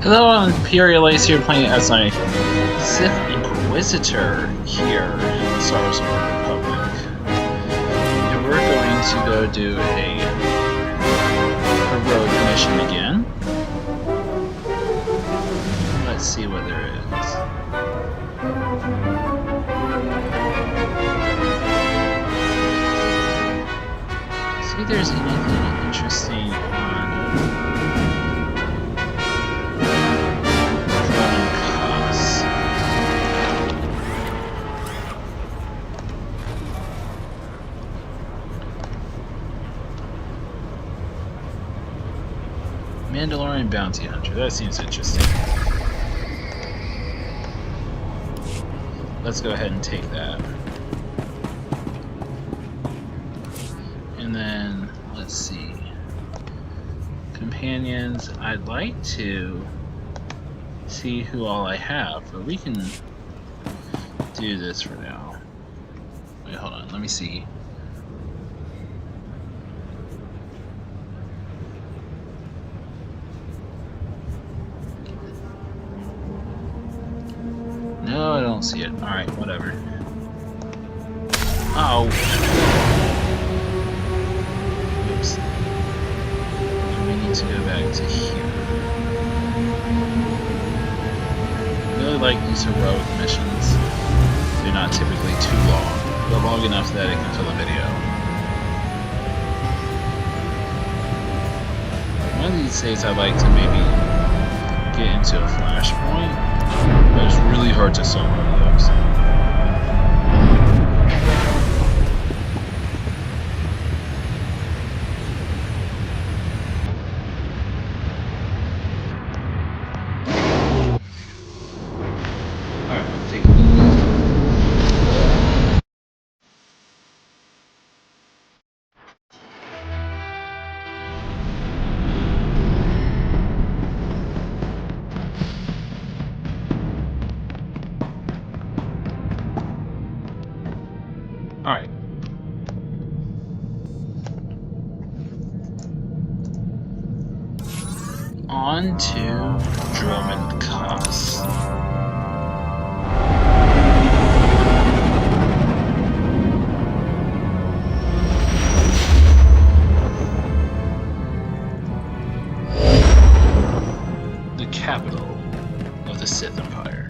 Hello, I'm Imperial here playing as my Sith Inquisitor here in Star Wars Republic. And we're going to go do a road mission again. Let's see what there is. See if there's anything interesting on Dromund Kaas. Mandalorian Bounty Hunter, that seems interesting. Let's go ahead and take that. And then, let's see. Companions, I'd like to see who all I have, but we can do this for now. Wait, hold on, let me see. No, I don't see it. Alright, whatever. Oh. Oops. And we need to go back to here. I really like these heroic missions. They're not typically too long, but long enough that it can fill a video. One of these days I'd like to maybe get into a flashpoint. But it's really hard to solo those. Alright, I'll take it. Alright. On to Dromund Kaas. The capital of the Sith Empire.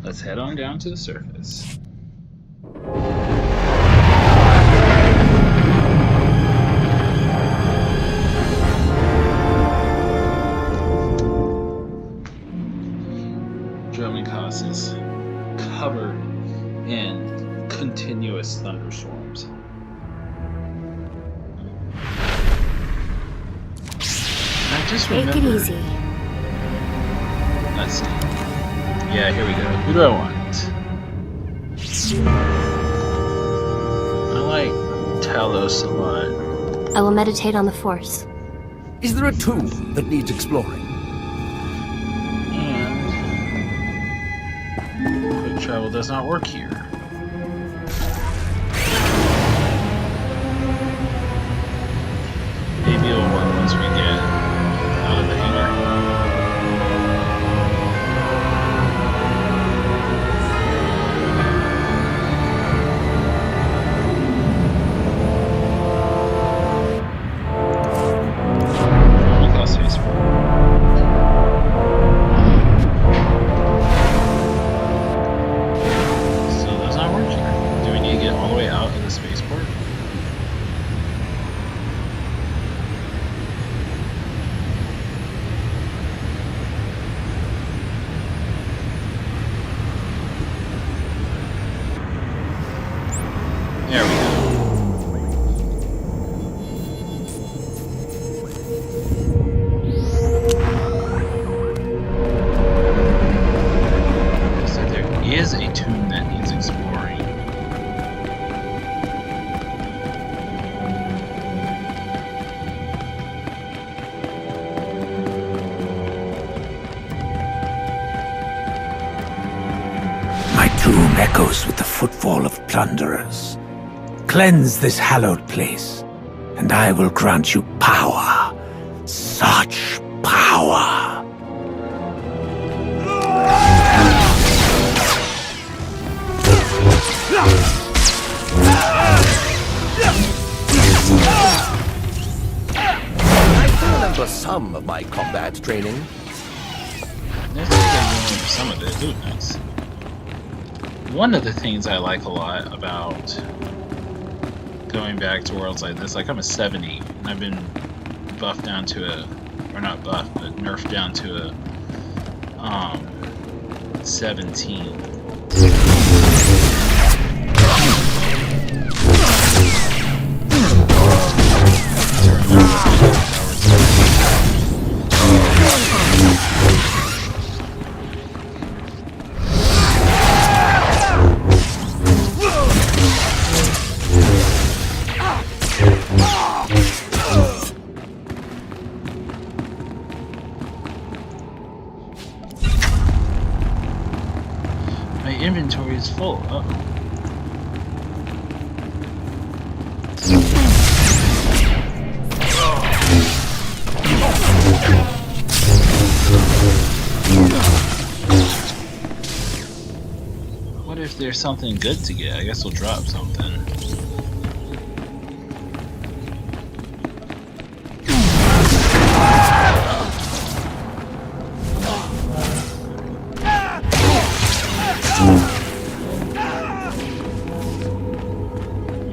Let's head on down to the surface. Dromund Kaas is covered in continuous thunderstorms. I just remember. Take it easy. Let's see. Yeah, here we go. Who do I want? I like Talos a lot. I will meditate on the Force. Is there a tomb that needs exploring? And quick travel does not work here. Maybe it'll work once we get out of the hangar. There we go. So there is a tomb that needs exploring. My tomb echoes with the footfall of plunderers. Cleanse this hallowed place, and I will grant you power. Such power. I remember some of my combat training. Let's see if I remember some of it. Ooh, nice. One of the things I like a lot about going back to worlds like this, like I'm a 70, and I've been buffed down to a, or not buffed, but nerfed down to a 17. My inventory is full. Uh-oh. What if there's something good to get? I guess we'll drop something.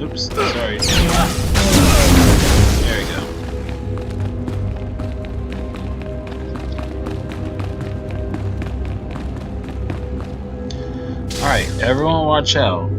Oops, sorry. There we go. Alright, everyone watch out.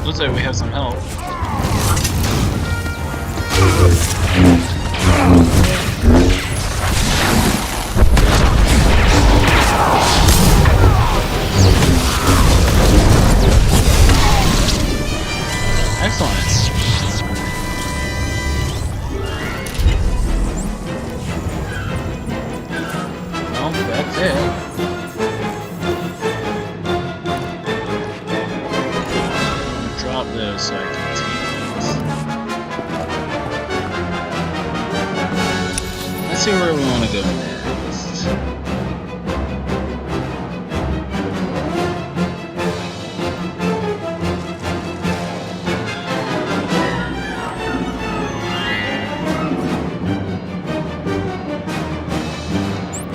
Looks like we have some help. Excellent. Well, that's it. So I can take these. Let's see where we want to go next.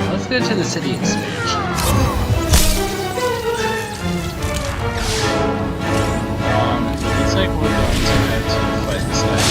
Let's go to the city expansion. Looks like we're going to have to fight inside.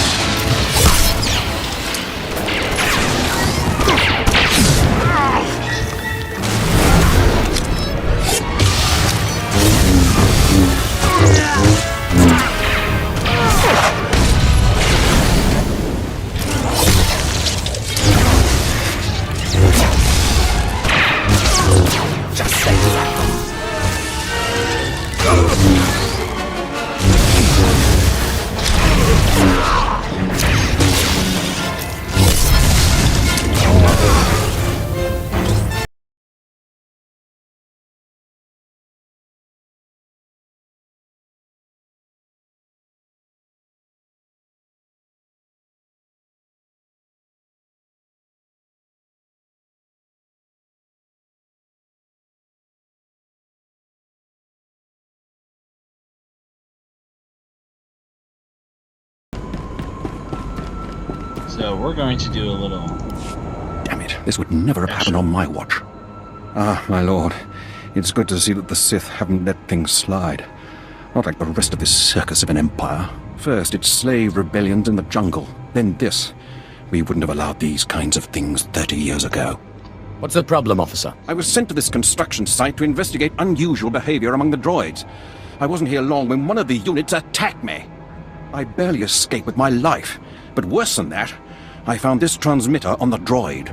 So we're going to do a little... Damn it, this would never have happened on my watch. Ah, my lord, it's good to see that the Sith haven't let things slide. Not like the rest of this circus of an empire. First, it's slave rebellions in the jungle, then this. We wouldn't have allowed these kinds of things 30 years ago. What's the problem, officer? I was sent to this construction site to investigate unusual behavior among the droids. I wasn't here long when one of the units attacked me. I barely escaped with my life, but worse than that, I found this transmitter on the droid.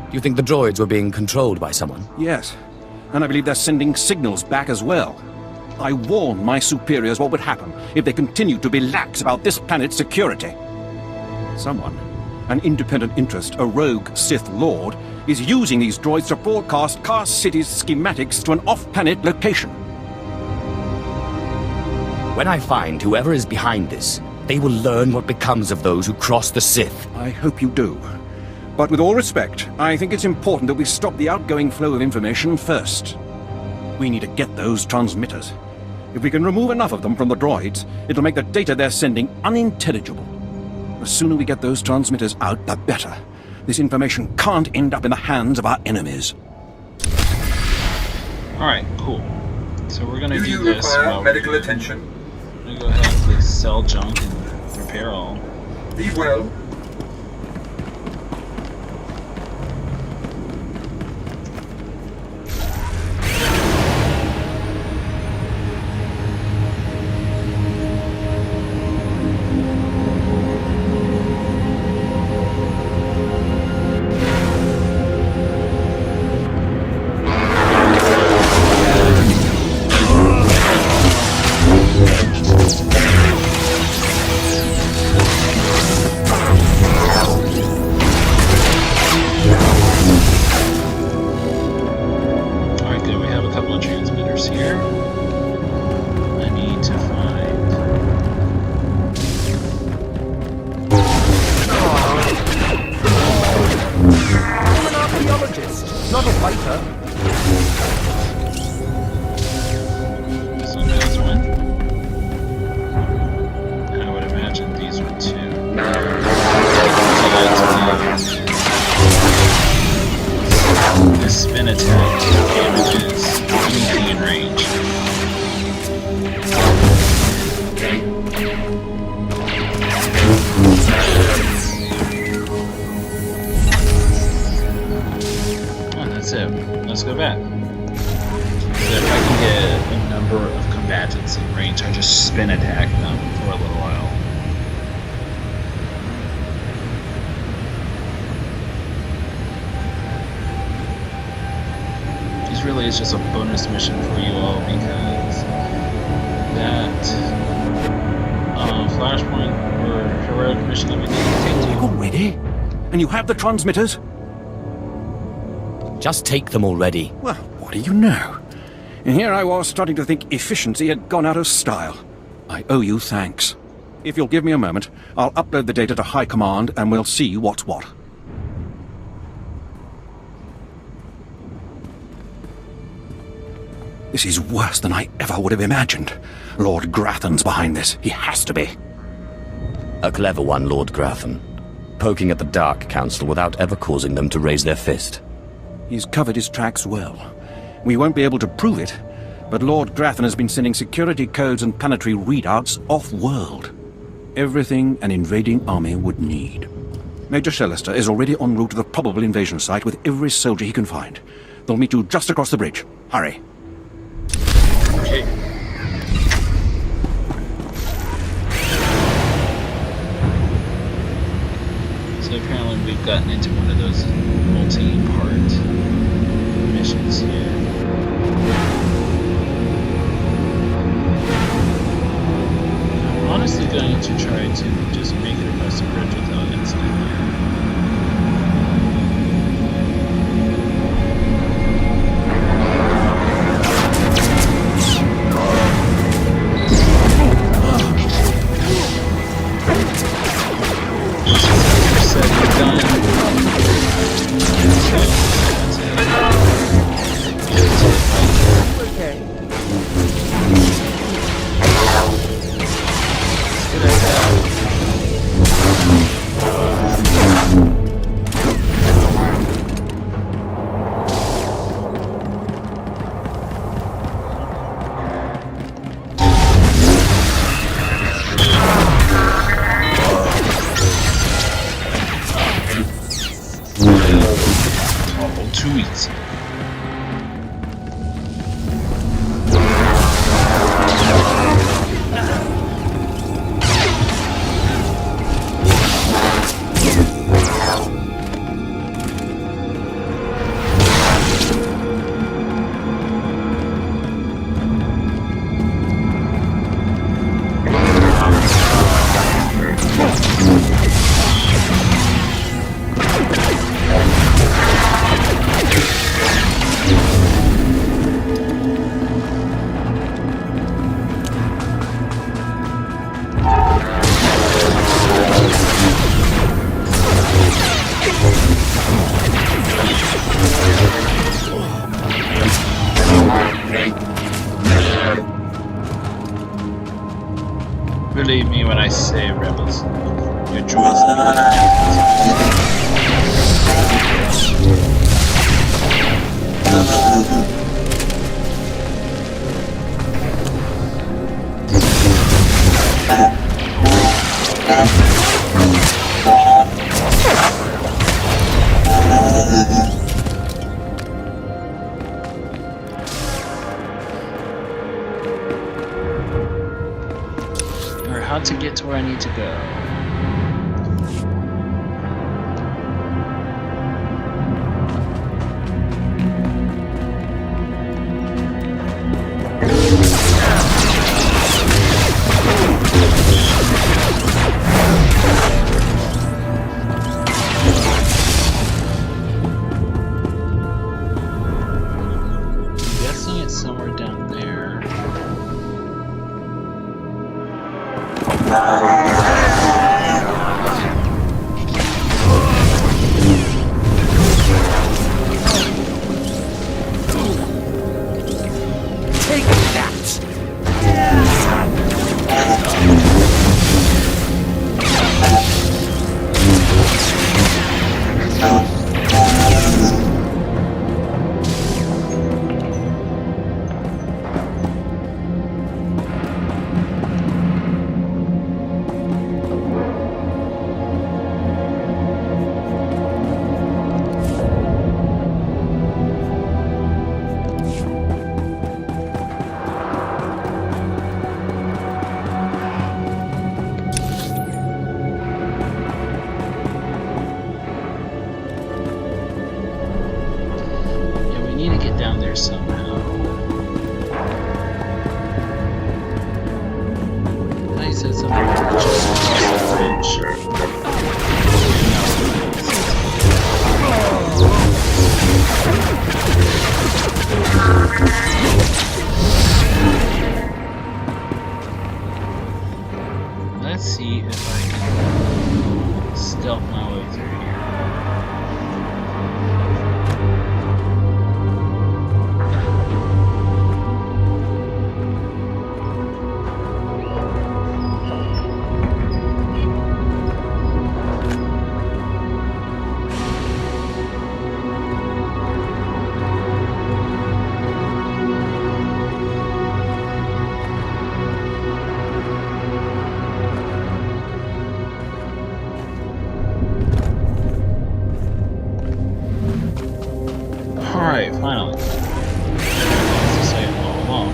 Do you think the droids were being controlled by someone? Yes, and I believe they're sending signals back as well. I warned my superiors what would happen if they continued to be lax about this planet's security. Someone, an independent interest, a rogue Sith Lord, is using these droids to broadcast Kaas City's schematics to an off-planet location. When I find whoever is behind this, they will learn what becomes of those who cross the Sith. I hope you do. But with all respect, I think it's important that we stop the outgoing flow of information first. We need to get those transmitters. If we can remove enough of them from the droids, it'll make the data they're sending unintelligible. The sooner we get those transmitters out, the better. This information can't end up in the hands of our enemies. Alright, cool. So we're gonna Do do you this require while medical we're attention? gonna go ahead and click sell junk and repair all. Be well. Alright, good. We have a couple of transmitters here. I need to find... I'm an archaeologist, not a fighter. So that's one. And I would imagine these were two. This spin attack damages anything in range. Oh, that's it. Let's go back. So if I can get a number of combatants in range, I just spin attack them for a little while. This really is just a bonus mission for you all because that flashpoint or heroic mission that we need to take to. Already? And you have the transmitters? Just take them already. Well, what do you know? And here I was starting to think efficiency had gone out of style. I owe you thanks. If you'll give me a moment, I'll upload the data to High Command and we'll see what's what. This is worse than I ever would have imagined. Lord Grathan's behind this. He has to be. A clever one, Lord Grathan. Poking at the Dark Council without ever causing them to raise their fist. He's covered his tracks well. We won't be able to prove it, but Lord Grathan has been sending security codes and planetary readouts off-world. Everything an invading army would need. Major Shellister is already en route to the probable invasion site with every soldier he can find. They'll meet you just across the bridge. Hurry. Okay. So apparently we've gotten into one of those multi-part missions here. I'm honestly going to try to just make it across the bridge without incident. Said we're done. too easy. Believe me when I say, rebels, your choice. How to get to where I need to go. I'm guessing it's somewhere down there. Take that! Somehow. I said something about just across the bridge. Let's see if I can stealth my way through here. Alright, finally. That's to say it all along.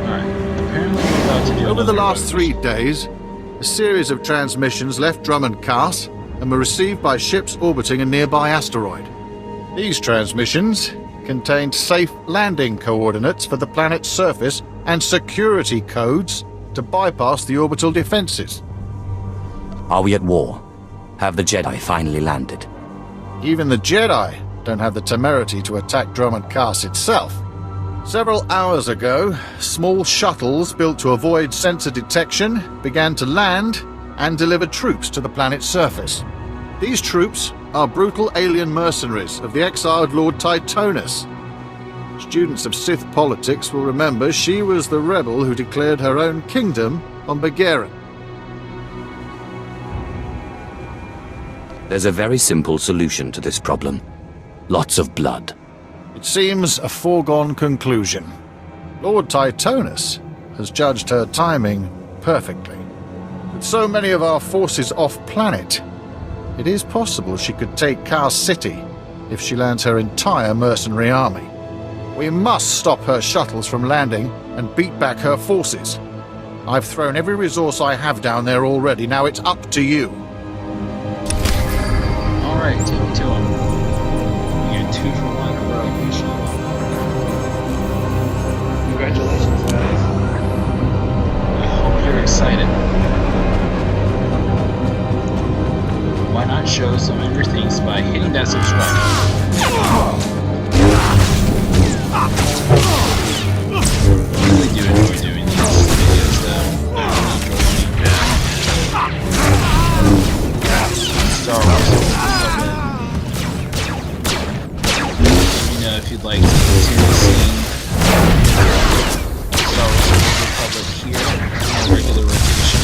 Alright, apparently we're about to do Over the another last road 3 days, a series of transmissions left Dromund Kaas and were received by ships orbiting a nearby asteroid. These transmissions contained safe landing coordinates for the planet's surface and security codes to bypass the orbital defenses. Are we at war? Have the Jedi finally landed? Even the Jedi don't have the temerity to attack Dromund Kaas itself. Several hours ago, small shuttles built to avoid sensor detection began to land and deliver troops to the planet's surface. These troops are brutal alien mercenaries of the exiled Lord Titonus. Students of Sith politics will remember she was the rebel who declared her own kingdom on Begarin. There's a very simple solution to this problem. Lots of blood. It seems a foregone conclusion. Lord Titonus has judged her timing perfectly. With so many of our forces off-planet, it is possible she could take Kaas City if she lands her entire mercenary army. We must stop her shuttles from landing and beat back her forces. I've thrown every resource I have down there already. Now it's up to you. Alright, take me to him. You get 2 for 1 heroic mission. Congratulations, guys. I hope you're excited. Why not show some of your things by hitting that subscribe button? I really do enjoy doing these videos though. I enjoy Star Wars. Let me know if you'd like to continue seeing Star Wars Republic here on a regular rotation.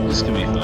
This can be fun.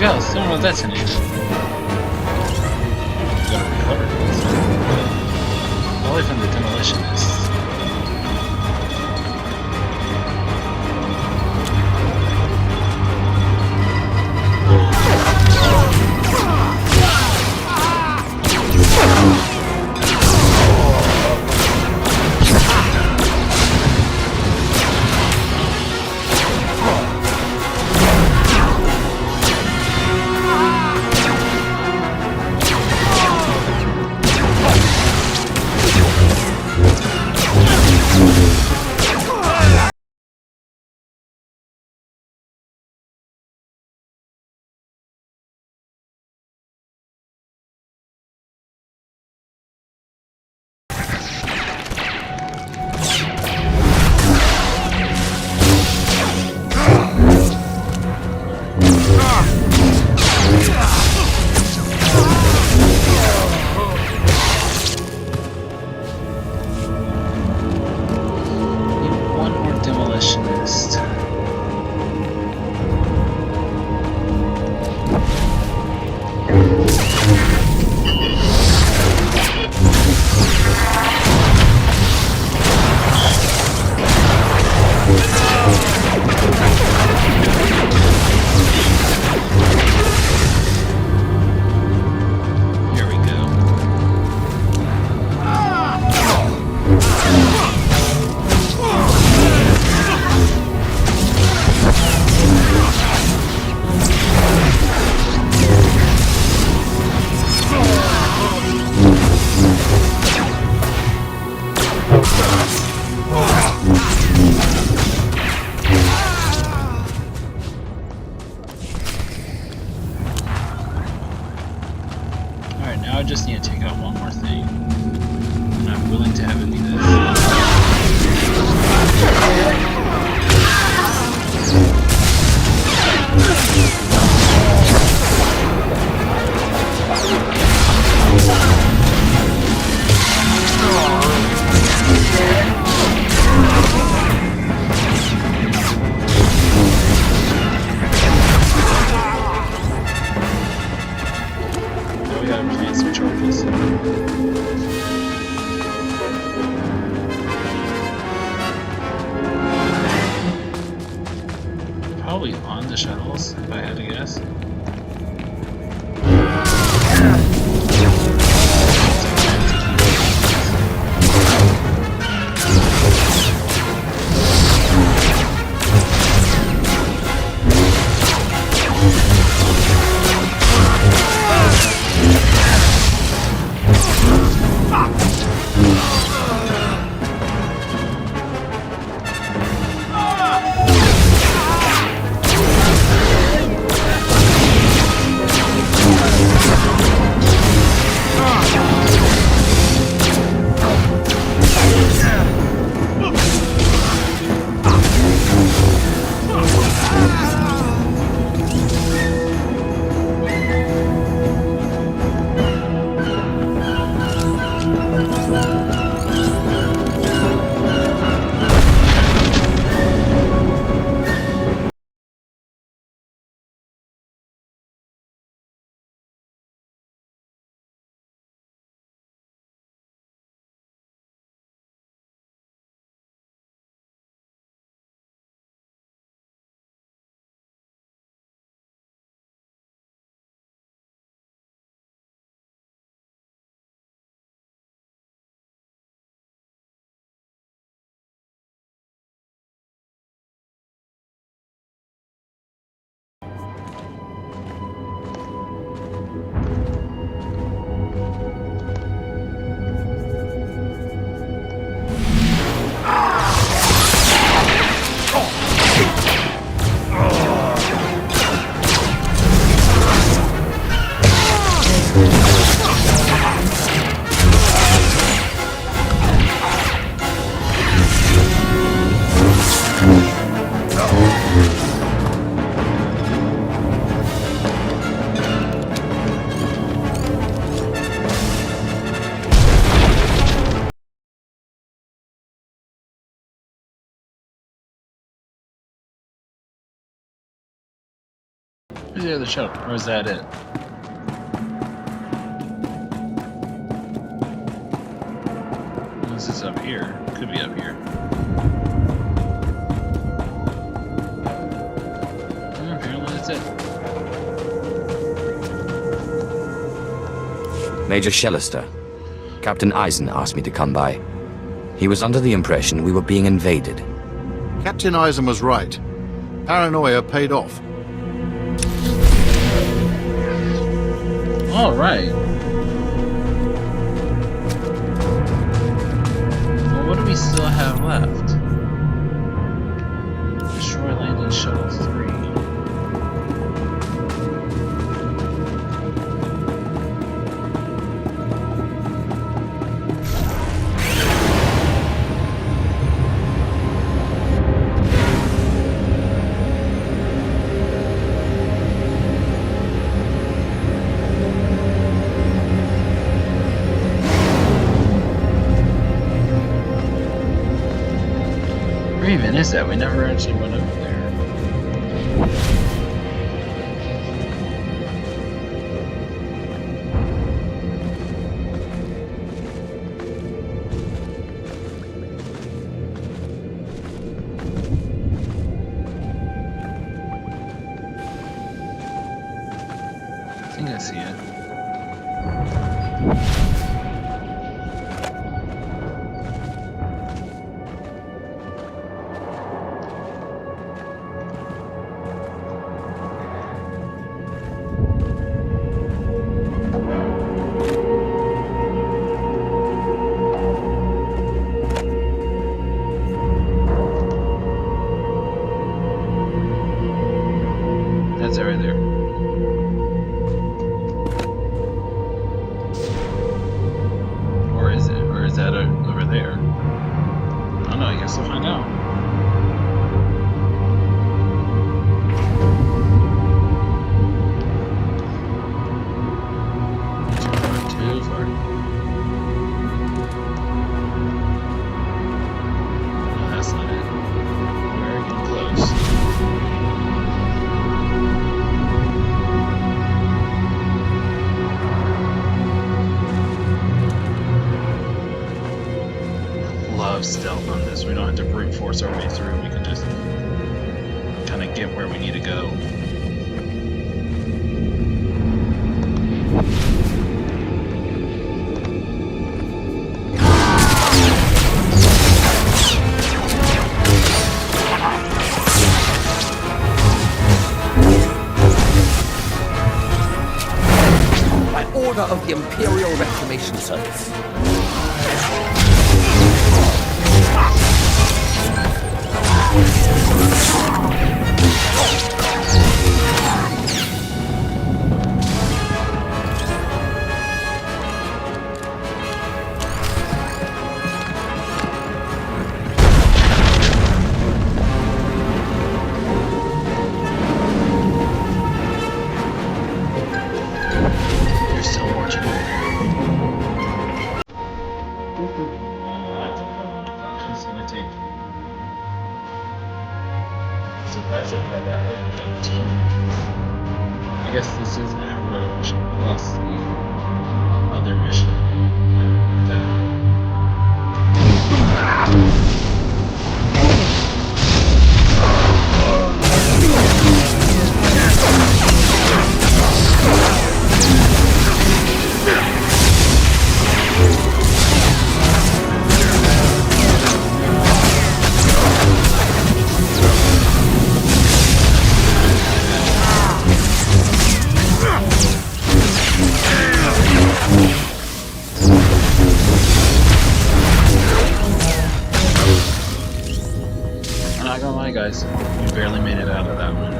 Yeah, I don't know what that's an issue. Gotta recover this. Probably from the demolitionists. probably on the shuttles, if I had to guess. Where's the other shuttle? Or is that it? This is up here. Could be up here. Apparently that's it. Major Shellister. Captain Eisen asked me to come by. He was under the impression we were being invaded. Captain Eisen was right. Paranoia paid off. All right. Well, what do we still have left? Destroy landing shuttle 3. Where even is that? We never actually went over there. I think I see it. That's it right there. Or is it? Or is that over there? I don't know, I guess we'll find out. Too far. No, that's not it. We're getting close. Love stealth on this. We don't have to brute force our way through. We can just kind kind of get where we need to go. By order of the Imperial Reclamation Service. You're still watching. Just gonna take. So that's it. I guess this is our mission plus the other mission. I'm not gonna lie, guys, we barely made it out of that one.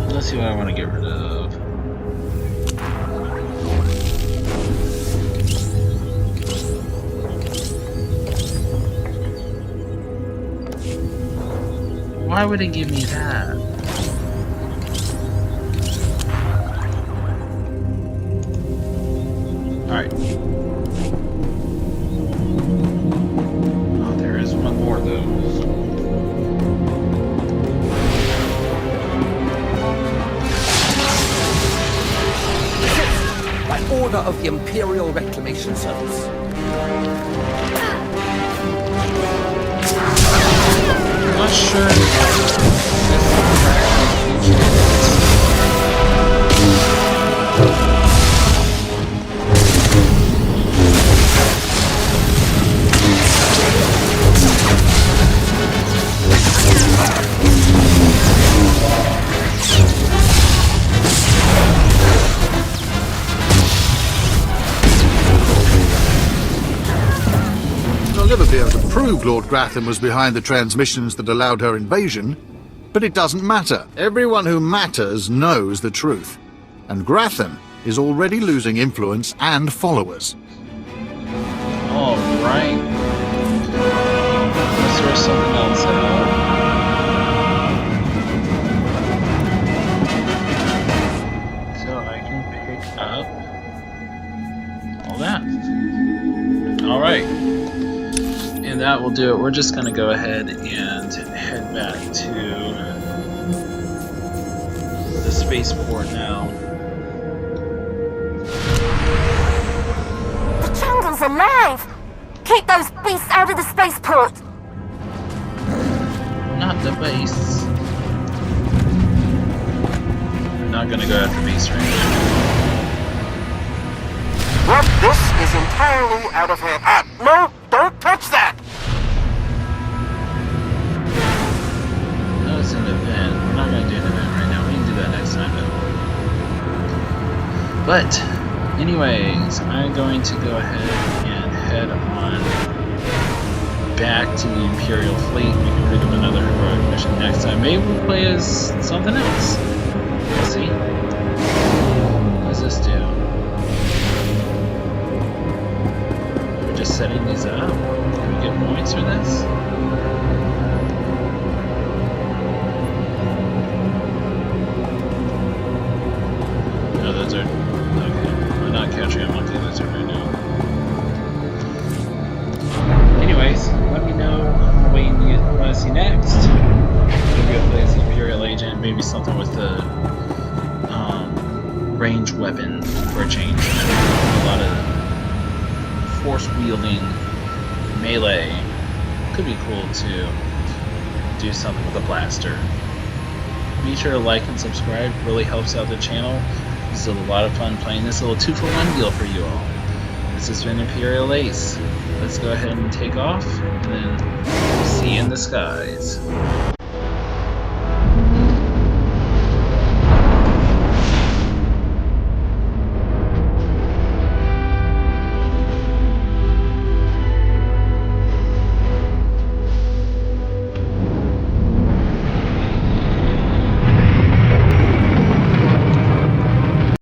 Let's see what I want to get rid of. Why would it give me that? Alright. Oh, there is one more of those. By order of the Imperial Reclamation Service. I'm not sure if this is I'll never be able to prove Lord Gratham was behind the transmissions that allowed her invasion, but it doesn't matter. Everyone who matters knows the truth, and Gratham is already losing influence and followers. Alright. Let's sort something else out. So I can pick up all that. Alright. And that will do it. We're just going to go ahead and head back to the spaceport now. The jungle's alive! Keep those beasts out of the spaceport! Not the base. I'm not going to go after base range. Well, this is entirely out of hand. No, don't touch that! No, it's an event. We're not going to do an event right now. We can do that next time, though. But, anyways, I'm going to go ahead and head on back to the Imperial Fleet. We can pick up another heroic mission next time. Maybe we'll play as something else. We'll see. What does this do? We're just setting these up. Can we get points for this? No, those are... Okay. I'm not capturing them like those are right now. Anyways, let me know what you want to see next. Maybe I'll play as the Imperial Agent, maybe something with the ranged weapon for a change. A lot of force-wielding melee. Could be cool to do something with a blaster. Be sure to like and subscribe, really helps out the channel. This is a lot of fun playing this little 2-for-1 deal for you all. This has been Imperial Ace. Let's go ahead and take off, and then see you in the skies.